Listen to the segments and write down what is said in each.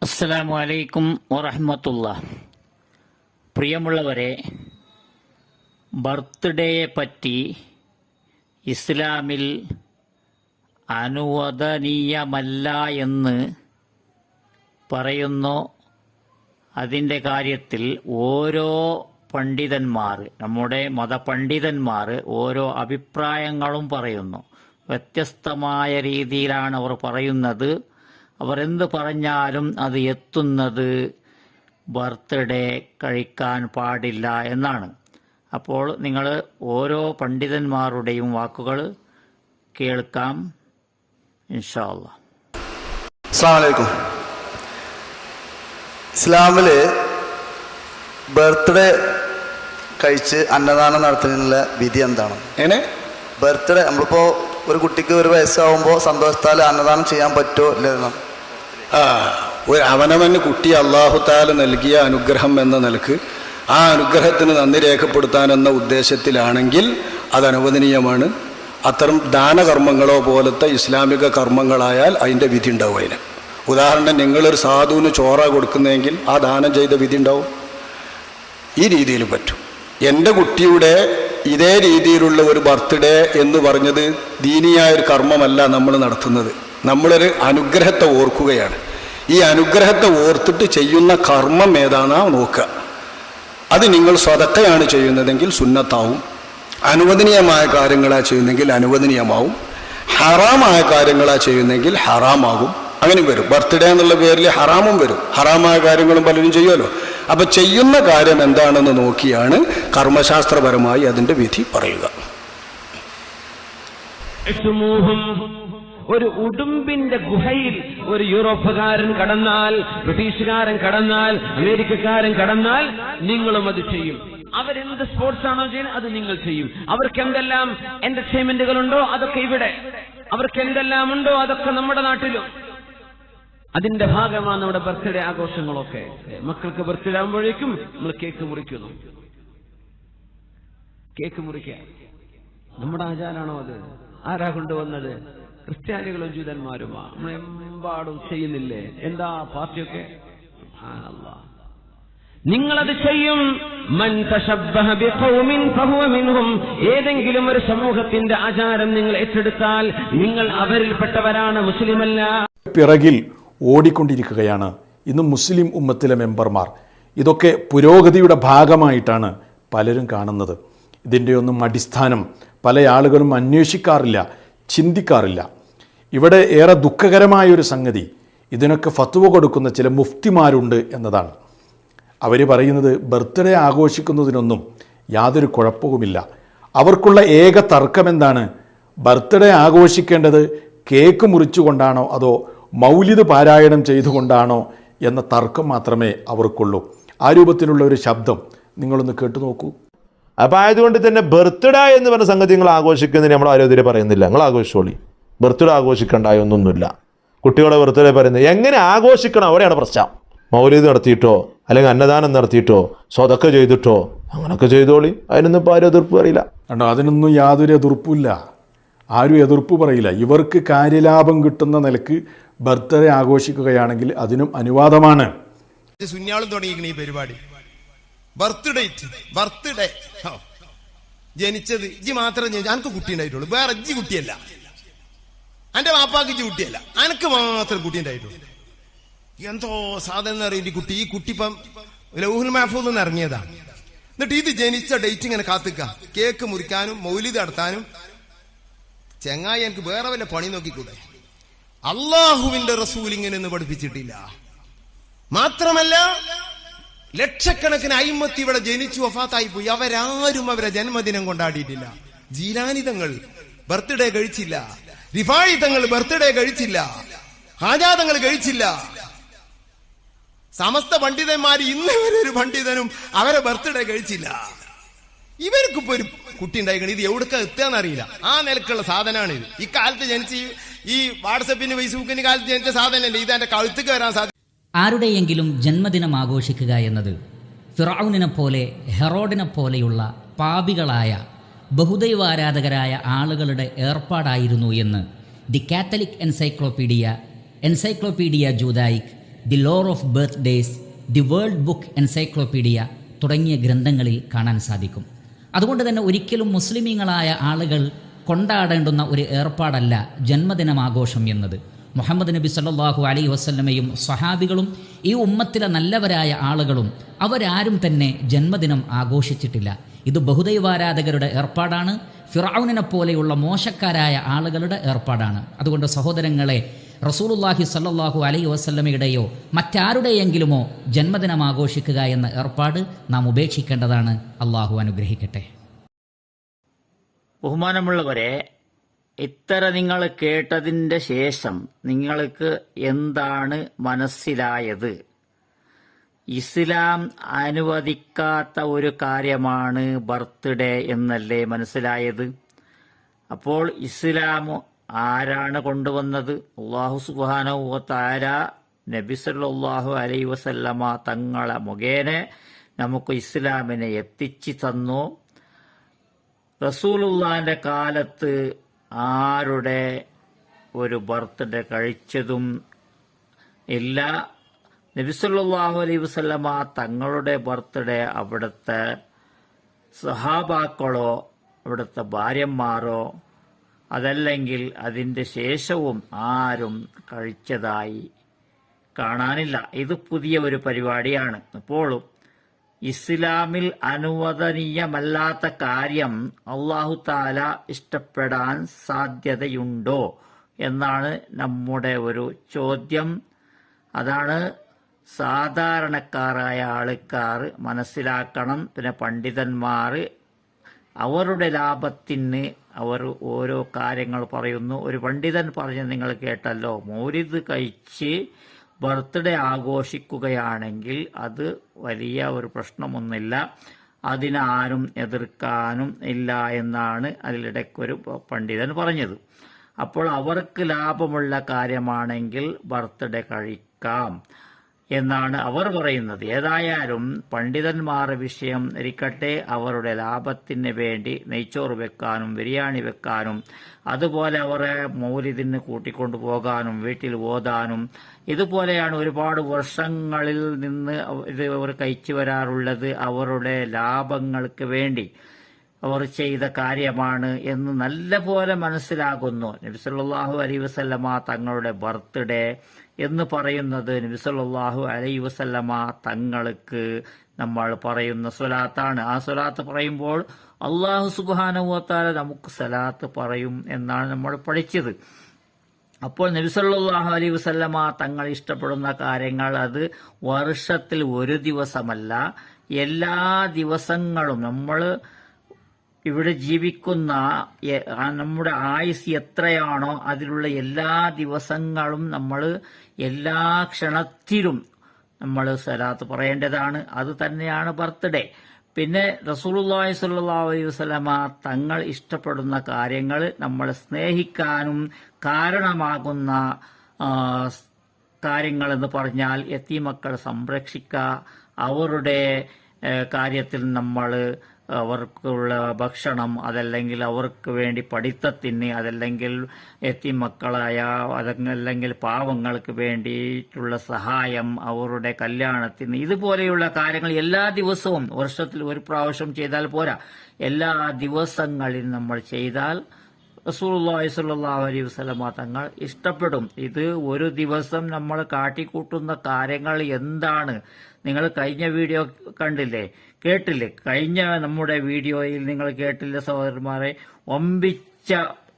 അസ്സലാമു അലൈക്കും വറഹ്മത്തുള്ളാഹി. പ്രിയമുള്ളവരെ, ബർത്ത്ഡേയെ പറ്റി ഇസ്ലാമിൽ അനുവദനീയമല്ല എന്ന് പറയുന്നു. അതിൻ്റെ കാര്യത്തിൽ ഓരോ പണ്ഡിതന്മാർ, നമ്മുടെ മതപണ്ഡിതന്മാർ ഓരോ അഭിപ്രായങ്ങളും പറയുന്നു. വ്യത്യസ്തമായ രീതിയിലാണ് അവർ പറയുന്നത്. അവർ എന്ത് പറഞ്ഞാലും അത് എത്തുന്നത് ബർത്ത്ഡേ കഴിക്കാൻ പാടില്ല എന്നാണ്. അപ്പോൾ നിങ്ങൾ ഓരോ പണ്ഡിതന്മാരുടെയും വാക്കുകൾ കേൾക്കാം ഇൻഷാ അല്ലാഹ്. അസ്സലാമു അലൈക്കും. ഇസ്ലാമിൽ ബർത്ത്ഡേ കഴിച്ച് അന്നദാനം നടത്തുന്നതിനുള്ള വിധി എന്താണ്? ബർത്ത്ഡേ നമ്മളിപ്പോൾ ഒരു കുട്ടിക്ക് ഒരു വയസ്സാവുമ്പോൾ സന്തോഷത്താൽ അന്നദാനം ചെയ്യാൻ പറ്റുമോ ഇല്ലെന്നോ? അവനവന് കുട്ടി അല്ലാഹു തആല നൽകിയ അനുഗ്രഹം എന്ന നിലക്ക് ആ അനുഗ്രഹത്തിന് നന്ദി രേഖപ്പെടുത്താനെന്ന ഉദ്ദേശത്തിലാണെങ്കിൽ അത് അനുവദനീയമാണ്. അത്തരം ദാനകർമ്മങ്ങളോ പോലത്തെ ഇസ്ലാമിക കർമ്മങ്ങളായാൽ അതിൻ്റെ വിധി ഉണ്ടാവും. അതിന് ഉദാഹരണം, നിങ്ങളൊരു സാധുവിന് ചോറ കൊടുക്കുന്നതെങ്കിൽ ആ ദാനം ചെയ്ത വിധി ഉണ്ടാവും. ഈ രീതിയിൽ പറ്റും. എൻ്റെ കുട്ടിയുടെ ഇതേ രീതിയിലുള്ള ഒരു ബർത്ത്ഡേ എന്ന് പറഞ്ഞത് ദീനിയായൊരു കർമ്മമല്ല നമ്മൾ നടത്തുന്നത്. നമ്മളൊരു അനുഗ്രഹത്തെ ഓർക്കുകയാണ്. ഈ അനുഗ്രഹത്തെ ഓർത്തിട്ട് ചെയ്യുന്ന കർമ്മം ഏതാണെന്നാ നോക്കുക. അത് നിങ്ങൾ സ്വതക്കയാണ് ചെയ്യുന്നതെങ്കിൽ സുന്നത്താവും, അനുവദനീയമായ കാര്യങ്ങളാ ചെയ്യുന്നെങ്കിൽ അനുവദനീയമാവും, ഹറാമായ കാര്യങ്ങളാ ചെയ്യുന്നെങ്കിൽ ഹറാമാകും. അങ്ങനെ വരും. ബർത്ത്ഡേ എന്നുള്ള പേരിൽ ഹറാമും വരും. ഹറാമായ കാര്യങ്ങളും പലരും ചെയ്യുമല്ലോ. അപ്പൊ ചെയ്യുന്ന കാര്യം എന്താണെന്ന് നോക്കിയാണ് കർമ്മശാസ്ത്രപരമായി അതിന്റെ വിധി പറയുക. ഒരു ഉടുമ്പിന്റെ ഗുഹയിൽ ഒരു യൂറോപ്പുകാരൻ കടന്നാൽ, ബ്രിട്ടീഷുകാരൻ കടന്നാൽ, അമേരിക്കക്കാരൻ കടന്നാൽ നിങ്ങളും അത് ചെയ്യും. അവരെന്ത് സ്പോർട്സ് ആണോ ചെയ്യുന്നത് അത് നിങ്ങൾ ചെയ്യും. അവർക്ക് എന്തെല്ലാം എന്റർടൈൻമെന്റുകളുണ്ടോ അതൊക്കെ ഇവിടെ, അവർക്ക് എന്തെല്ലാം ഉണ്ടോ അതൊക്കെ നമ്മുടെ നാട്ടിലും. അതിന്റെ ഭാഗമാണ് നമ്മുടെ ബർത്ത്ഡേ ആഘോഷങ്ങളൊക്കെ. മക്കൾക്ക് ബർത്ത്ഡേ ആകുമ്പോഴേക്കും നമ്മൾ കേക്ക് മുറിക്കുന്നു. കേക്ക് മുറിക്കുക നമ്മുടെ ആചാരാണോ? അത് ആരാ കൊണ്ടുവന്നത്? ക്രിസ്ത്യാനികളും ജൂതന്മാരുമാ. നമ്മളെമ്പാടും ചെയ്യുന്നില്ലേ? എന്താ പാർട്ടിയൊക്കെ? നിങ്ങളത് ചെയ്യും. മൻ തശബ്ബഹ ബിഖൗമിൻ ഫഹുവ മിൻഹും. ഏതെങ്കിലും ഒരു സമൂഹത്തിന്റെ ആചാരം നിങ്ങൾ ഏറ്റെടുത്താൽ നിങ്ങൾ അവരിൽപ്പെട്ടവരാണ്, മുസ്ലിമല്ല. പിറകിൽ ഓടിക്കൊണ്ടിരിക്കുകയാണ് ഇന്ന് മുസ്ലിം ഉമ്മത്തിലെ മെമ്പർമാർ. ഇതൊക്കെ പുരോഗതിയുടെ ഭാഗമായിട്ടാണ് പലരും കാണുന്നത്. ഇതിൻ്റെയൊന്നും അടിസ്ഥാനം പല ആളുകളും അന്വേഷിക്കാറില്ല, ചിന്തിക്കാറില്ല. ഇവിടെ ഏറെ ദുഃഖകരമായൊരു സംഗതി, ഇതിനൊക്കെ ഫത്വ കൊടുക്കുന്ന ചില മുഫ്തിമാരുണ്ട് എന്നതാണ്. അവർ പറയുന്നത് ബർത്ത്ഡേ ആഘോഷിക്കുന്നതിനൊന്നും യാതൊരു കുഴപ്പവുമില്ല. അവർക്കുള്ള ഏക തർക്കം എന്താണ്? ബർത്ത്ഡേ ആഘോഷിക്കേണ്ടത് കേക്ക് മുറിച്ചുകൊണ്ടാണോ അതോ മൗലിദ് പാരായണം ചെയ്തുകൊണ്ടാണോ എന്ന തർക്കം മാത്രമേ അവർക്കുള്ളൂ. ആ രൂപത്തിലുള്ള ഒരു ശബ്ദം നിങ്ങളൊന്ന് കേട്ടു നോക്കൂ. അപ്പം ആയതുകൊണ്ട് തന്നെ ബർത്ത്ഡേ എന്ന് പറഞ്ഞ സംഗതി നിങ്ങൾ ആഘോഷിക്കുന്നതിന് നമ്മൾ ആരോഗ്യം പറയുന്നില്ല. നിങ്ങൾ ആഘോഷിച്ചോളി, ബർത്ത്ഡേ ആഘോഷിക്കണ്ടായൊന്നൊന്നുമില്ല. കുട്ടികളുടെ ബർത്ത്ഡേ പറയുന്നത് എങ്ങനെ ആഘോഷിക്കണം അവിടെയാണ് പ്രശ്നം. മൗലിദ് നടത്തിയിട്ടോ അല്ലെങ്കിൽ അന്നദാനം നടത്തിയിട്ടോ സ്വതക്ക ചെയ്തിട്ടോ അങ്ങനെയൊക്കെ ചെയ്തോളി. അതിനൊന്നും ഇപ്പോൾ ആരും എതിർപ്പ് പറയില്ല. കണ്ടോ, അതിനൊന്നും യാതൊരു എതിർപ്പില്ല. ആരും എതിർപ്പ് പറയില്ല. ഇവർക്ക് കാര്യലാഭം കിട്ടുന്ന നിലക്ക് ബർത്ത്ഡേ ആഘോഷിക്കുകയാണെങ്കിൽ അതിനും അനുവാദമാണ്. സുന്യാളും തുടങ്ങിയിരിക്കണ ഈ പരിപാടി. ബർത്ത്ഡേ ജനിച്ചത് ഇജ്ജ് മാത്രം എനിക്ക് കുട്ടി ഉണ്ടായിട്ടുള്ളൂ, വേറെ ഇജ്ജ് കുട്ടിയല്ല. എന്റെ വാപ്പാക്ക് ഇജ്ജ് കുട്ടിയല്ല, അനക്ക് മാത്രം കുട്ടി ഉണ്ടായിട്ടുള്ളൂ. എന്തോ സാധനം അറിയും കുട്ടി. ഈ കുട്ടി ഇപ്പം ലൗഹുൽ മഹ്ഫൂദിൽ നിന്ന് ഇറങ്ങിയതാ. എന്നിട്ട് ഇത് ജനിച്ച ഡേറ്റ് ഇങ്ങനെ കാത്തിക്ക, കേക്ക് മുറിക്കാനും മൗലിദ് നടത്താനും. ചെങ്ങായി എനിക്ക് വേറെ വല്ല പണി നോക്കിക്കൂടെ? അള്ളാഹുവിന്റെ റസൂൽ ഇങ്ങനെയൊന്നും പഠിപ്പിച്ചിട്ടില്ല. മാത്രമല്ല ലക്ഷക്കണക്കിന് അയിമത്തി ഇവിടെ ജനിച്ചു വഫാത്തായി പോയി. അവരാരും അവരെ ജന്മദിനം കൊണ്ടാടിയിട്ടില്ല. ജീലാനി തങ്ങൾ ബർത്ത്ഡേ കഴിച്ചില്ല, റിഫായി തങ്ങൾ ബർത്ത്ഡേ കഴിച്ചില്ല, ഹാജാ തങ്ങൾ കഴിച്ചില്ല. സമസ്ത പണ്ഡിതന്മാർ ഇന്ന് വരെ ഒരു പണ്ഡിതനും അവരെ ബർത്ത്ഡേ കഴിച്ചില്ല. ഇവർക്കിപ്പോ ഒരു കുട്ടി ഉണ്ടായിക്കണം. ഇത് എവിടക്ക എത്തുകയെന്നറിയില്ല. ആ നിലക്കുള്ള സാധനമാണ് ഇത്. ഈ കാലത്ത് ജനിച്ച് ഈ വാട്സപ്പിന് ഫേസ്ബുക്കിന് കാലത്ത് ജനിച്ച സാധനമല്ലേ ഇത്. എന്റെ കഴുത്തേക്ക് വരാൻ സാധ്യത. ആരുടെയെങ്കിലും ജന്മദിനം ആഘോഷിക്കുക എന്നത് ഫിറഔനിനെ പോലെ ഹെറോഡിനെ പോലെയുള്ള പാപികളായ ബഹുദൈവാരാധകരായ ആളുകളുടെ ഏർപ്പാടായിരുന്നു എന്ന് the Catholic encyclopedia Judaic the lore of birthdays, the world book encyclopedia തുടങ്ങിയ ഗ്രന്ഥങ്ങളിൽ കാണാൻ സാധിക്കും. അതുകൊണ്ട് തന്നെ ഒരിക്കലും മുസ്ലിമീങ്ങളായ ആളുകൾ കൊണ്ടാടേണ്ടുന്ന ഒരു ഏർപ്പാടല്ല ജന്മദിനമാഘോഷം എന്നത്. മുഹമ്മദ് നബി സല്ലല്ലാഹു അലൈഹി വസല്ലമയും സ്വഹാബികളും ഈ ഉമ്മത്തിലെ നല്ലവരായ ആളുകളും അവരാരും തന്നെ ജന്മദിനം ആഘോഷിച്ചിട്ടില്ല. ഇത് ബഹുദൈവാരാധകരുടെ ഏർപ്പാടാണ്, ഫിറഔനിനെ പോലെയുള്ള മോശക്കാരായ ആളുകളുടെ ഏർപ്പാടാണ്. അതുകൊണ്ട് സഹോദരങ്ങളെ, റസൂലുള്ളാഹി സല്ലല്ലാഹു അലൈഹി വസല്ലമയുടെയോ മറ്റാരുടെയെങ്കിലുമോ ജന്മദിനം ആഘോഷിക്കുക എന്ന ഏർപ്പാട് നാം ഉപേക്ഷിക്കേണ്ടതാണ്. അള്ളാഹു അനുഗ്രഹിക്കട്ടെ. ബഹുമാനമുള്ളവരെ, ഇത്തര നിങ്ങൾ കേട്ടതിൻ്റെ ശേഷം നിങ്ങൾക്ക് എന്താണ് മനസ്സിലായത്? ഇസ്ലാം അനുവദിക്കാത്ത ഒരു കാര്യമാണ് ബർത്ത്ഡേ എന്നല്ലേ മനസ്സിലായത്? അപ്പോൾ ഇസ്ലാം ആരാണ് കൊണ്ടുവന്നത്? അല്ലാഹു സുബ്ഹാനഹു വ തആല നബി സല്ലല്ലാഹു അലൈഹി വസല്ലമ തങ്ങളെ മുഖേന നമുക്ക് ഇസ്ലാമിനെ എത്തിച്ചു തന്നു. റസൂലുള്ളാഹിന്റെ കാലത്ത് ആരുടെ ഒരു ബർത്ത്ഡേ കഴിച്ചതും ഇല്ല. നബി സല്ലല്ലാഹു അലൈഹി വസല്ലമ തങ്ങളുടെ ബർത്ത്ഡേ അവിടുത്തെ സഹാബാക്കളോ അവിടുത്തെ ഭാര്യമാരോ അതല്ലെങ്കിൽ അതിൻ്റെ ശേഷവും ആരും കഴിച്ചതായി കാണാനില്ല. ഇത് പുതിയ ഒരു പരിപാടിയാണ്. അപ്പോഴും ഇസ്ലാമിൽ അനുവദനീയമല്ലാത്ത കാര്യം അല്ലാഹു തആല ഇഷ്ടപ്പെടാൻ സാധ്യതയുണ്ടോ എന്നാണ് നമ്മുടെ ഒരു ചോദ്യം. അതാണ് സാധാരണക്കാരായ ആൾക്കാർ മനസ്സിലാക്കണം. പിന്നെ പണ്ഡിതന്മാർ അവരുടെ ലാഭത്തിന് അവർ ഓരോ കാര്യങ്ങൾ പറയുന്നു. ഒരു പണ്ഡിതൻ പറഞ്ഞ് നിങ്ങൾ കേട്ടല്ലോ, മൗലിദ് കഴിച്ച് ബർത്ത്ഡേ ആഘോഷിക്കുകയാണെങ്കിൽ അത് വലിയ ഒരു പ്രശ്നമൊന്നുമില്ല, അതിനാരും എതിർക്കാനും ഇല്ല എന്നാണ് അതിലിടയ്ക്കൊരു പണ്ഡിതൻ പറഞ്ഞത്. അപ്പോൾ അവർക്ക് ലാഭമുള്ള കാര്യമാണെങ്കിൽ ബർത്ത്ഡേ കഴിക്കാം എന്നാണ് അവർ പറയുന്നത്. ഏതായാലും പണ്ഡിതന്മാരുടെ വിഷയം ഇരിക്കട്ടെ, അവരുടെ ലാഭത്തിന് വേണ്ടി നെയ്ച്ചോറ് വെക്കാനും ബിരിയാണി വെക്കാനും അതുപോലെ അവരെ മൗലിദിന് കൂട്ടിക്കൊണ്ടു പോകാനും വീട്ടിൽ ഓതാനും ഇതുപോലെയാണ് ഒരുപാട് വർഷങ്ങളിൽ നിന്ന് ഇത് അവർ കഴിച്ചു വരാറുള്ളത്. അവരുടെ ലാഭങ്ങൾക്ക് വേണ്ടി അവർ ചെയ്ത കാര്യമാണ് എന്ന് നല്ലപോലെ മനസ്സിലാകുന്നു. നബി സല്ലല്ലാഹു അലൈഹി വസല്ലമ തങ്ങളുടെ ബർത്ത്ഡേ എന്ന് പറയുന്നത് നബി സല്ലല്ലാഹു അലൈഹി വസല്ലമ തങ്ങൾക്ക് നമ്മൾ പറയുന്ന സ്വലാത്താണ്. ആ സ്വലാത്ത് പറയുമ്പോൾ അല്ലാഹു സുബ്ഹാനഹു വ തആല നമുക്ക് സലാത്ത് പറയും എന്നാണ് നമ്മൾ പഠിച്ചത്. അപ്പോൾ നബി സല്ലല്ലാഹു അലൈഹി വസല്ലമ തങ്ങൾ ഇഷ്ടപ്പെടുന്ന കാര്യങ്ങൾ അത് വർഷത്തിൽ ഒരു ദിവസമല്ല, എല്ലാ ദിവസങ്ങളും നമ്മൾ ഇവിടെ ജീവിക്കുന്ന നമ്മുടെ ആയുസ് എത്രയാണോ അതിലുള്ള എല്ലാ ദിവസങ്ങളും നമ്മൾ എല്ലാ ക്ഷണത്തിലും നമ്മൾ സലാത്ത് പറയേണ്ടതാണ്. അത് തന്നെയാണ് ബർത്ത്ഡേ. പിന്നെ റസൂലുള്ളാഹി സ്വല്ലല്ലാഹു അലൈഹി വസല്ലമ തങ്ങൾ ഇഷ്ടപ്പെടുന്ന കാര്യങ്ങൾ നമ്മൾ സ്നേഹിക്കാനും കാരണമാകുന്ന കാര്യങ്ങളെന്ന് പറഞ്ഞാൽ യതീമക്കളെ സംരക്ഷിക്കുക, അവരുടെ കാര്യത്തിൽ നമ്മൾ അവർക്കുള്ള ഭക്ഷണം, അതല്ലെങ്കിൽ അവർക്ക് വേണ്ടി പഠിത്തത്തിന്, അതല്ലെങ്കിൽ യതീമക്കളായ അതല്ലെങ്കിൽ പാവങ്ങൾക്ക് വേണ്ടിയിട്ടുള്ള സഹായം, അവരുടെ കല്യാണത്തിന്, ഇതുപോലെയുള്ള കാര്യങ്ങൾ എല്ലാ ദിവസവും വർഷത്തിൽ ഒരു പ്രാവശ്യം ചെയ്താൽ പോരാ, എല്ലാ ദിവസങ്ങളിൽ നമ്മൾ ചെയ്താൽ റസൂലുള്ളാഹി സ്വല്ലല്ലാഹു അലൈഹി വസല്ലമ തങ്ങൾ ഇഷ്ടപ്പെടും. ഇത് ഒരു ദിവസം നമ്മൾ കാട്ടിക്കൂട്ടുന്ന കാര്യങ്ങൾ എന്താണ്? നിങ്ങൾ കഴിഞ്ഞ വീഡിയോ കണ്ടില്ലേ, കേട്ടില്ലേ? കഴിഞ്ഞ നമ്മുടെ വീഡിയോയിൽ നിങ്ങൾ കേട്ടില്ലേ സഹോദരന്മാരെ? ഒമ്പിച്ച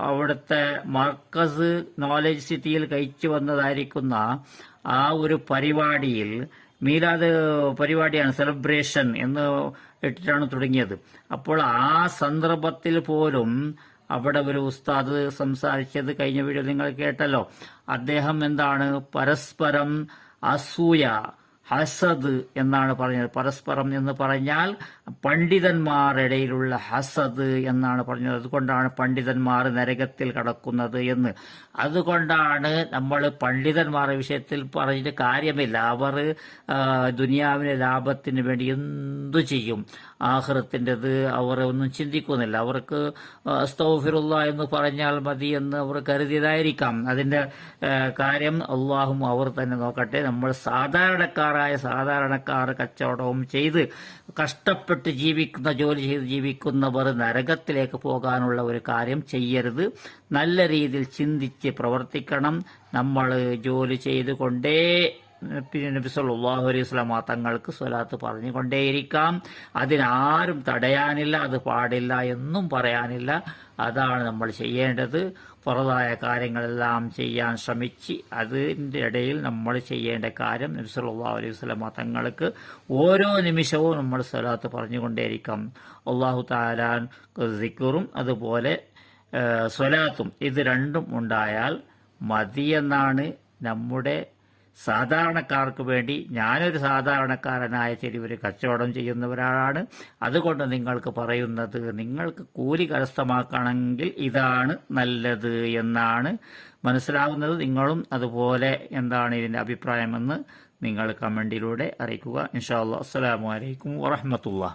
അവിടുത്തെ മർക്കസ് നോളജ് സിറ്റിയിൽ കഴിച്ചു വന്നതായിരിക്കുന്ന ആ ഒരു പരിപാടിയിൽ, മീലാദ് പരിപാടിയാണ്, സെലിബ്രേഷൻ എന്ന് ഇട്ടിട്ടാണ് തുടങ്ങിയത്. അപ്പോൾ ആ സന്ദർഭത്തിൽ പോലും അവിടെ ഒരു ഉസ്താദ് സംസാരിച്ചത് കഴിഞ്ഞ വീഡിയോ നിങ്ങൾ കേട്ടല്ലോ. അദ്ദേഹം എന്താണ്, പരസ്പരം അസൂയ, ഹസദ് എന്നാണ് പറഞ്ഞത്. പരസ്പരം എന്ന് പറഞ്ഞാൽ പണ്ഡിതന്മാരിടയിലുള്ള ഹസദ് എന്നാണ് പറഞ്ഞത്. അതുകൊണ്ടാണ് പണ്ഡിതന്മാർ നരകത്തിൽ കടക്കുന്നത് എന്ന്. അതുകൊണ്ടാണ് നമ്മൾ പണ്ഡിതന്മാരുടെ വിഷയത്തിൽ പറഞ്ഞിട്ട് കാര്യമില്ല. അവർ ദുനിയാവിലെ ലാഭത്തിന് വേണ്ടി എന്തു ചെയ്യും, ആഖിറത്തിൻ്റെത് അവർ ഒന്നും ചിന്തിക്കുന്നില്ല. അവർക്ക് അസ്തഗ്ഫിറുല്ലാ എന്ന് പറഞ്ഞാൽ മതി എന്ന് അവർ കരുതിയതായിരിക്കാം. അതിൻ്റെ കാര്യം അള്ളാഹും അവർ തന്നെ നോക്കട്ടെ. നമ്മൾ സാധാരണക്കാർ കച്ചവടവും ചെയ്ത് കഷ്ടപ്പെട്ട് ജീവിക്കുന്ന, ജോലി ചെയ്ത് ജീവിക്കുന്നവർ നരകത്തിലേക്ക് പോകാനുള്ള ഒരു കാര്യം ചെയ്യരുത്. നല്ല രീതിയിൽ ചിന്തിച്ച് പ്രവർത്തിക്കണം. നമ്മൾ ജോലി ചെയ്തുകൊണ്ടേ നബി സല്ലല്ലാഹു അലൈഹി വസല്ലം തങ്ങൾക്ക് സ്വലാത്ത് പറഞ്ഞുകൊണ്ടേയിരിക്കാം. അതിനാരും തടയാനില്ല, അത് പാടില്ല എന്നും പറയാനില്ല. അതാണ് നമ്മൾ ചെയ്യേണ്ടത്. ഫറദായ കാര്യങ്ങളെല്ലാം ചെയ്യാൻ ശ്രമിച്ച് അതിൻ്റെ ഇടയിൽ നമ്മൾ ചെയ്യേണ്ട കാര്യം നബി സല്ലല്ലാഹു അലൈഹി വസല്ലം തങ്ങൾക്ക് ഓരോ നിമിഷവും നമ്മൾ സ്വലാത്ത് പറഞ്ഞുകൊണ്ടേയിരിക്കാം. അല്ലാഹു തആല സിക്റും അതുപോലെ സ്വലാത്തും ഇത് രണ്ടും ഉണ്ടായാൽ മതിയെന്നാണ് നമ്മുടെ സാധാരണക്കാർക്ക് വേണ്ടി. ഞാനൊരു സാധാരണക്കാരനായ ചെറിയൊരു കച്ചവടം ചെയ്യുന്നവരാണ്. അതുകൊണ്ട് നിങ്ങൾക്ക് പറയുന്നത്, നിങ്ങൾക്ക് കൂലി കരസ്ഥമാക്കണമെങ്കിൽ ഇതാണ് നല്ലത് എന്നാണ് മനസ്സിലാവുന്നത്. നിങ്ങളും അതുപോലെ എന്താണ് ഇതിൻ്റെ അഭിപ്രായമെന്ന് നിങ്ങൾ കമൻറ്റിലൂടെ അറിയിക്കുക. ഇൻഷാ അല്ലാഹ്. അസ്സലാമു അലൈക്കും വറഹ്മത്തുള്ളാഹി.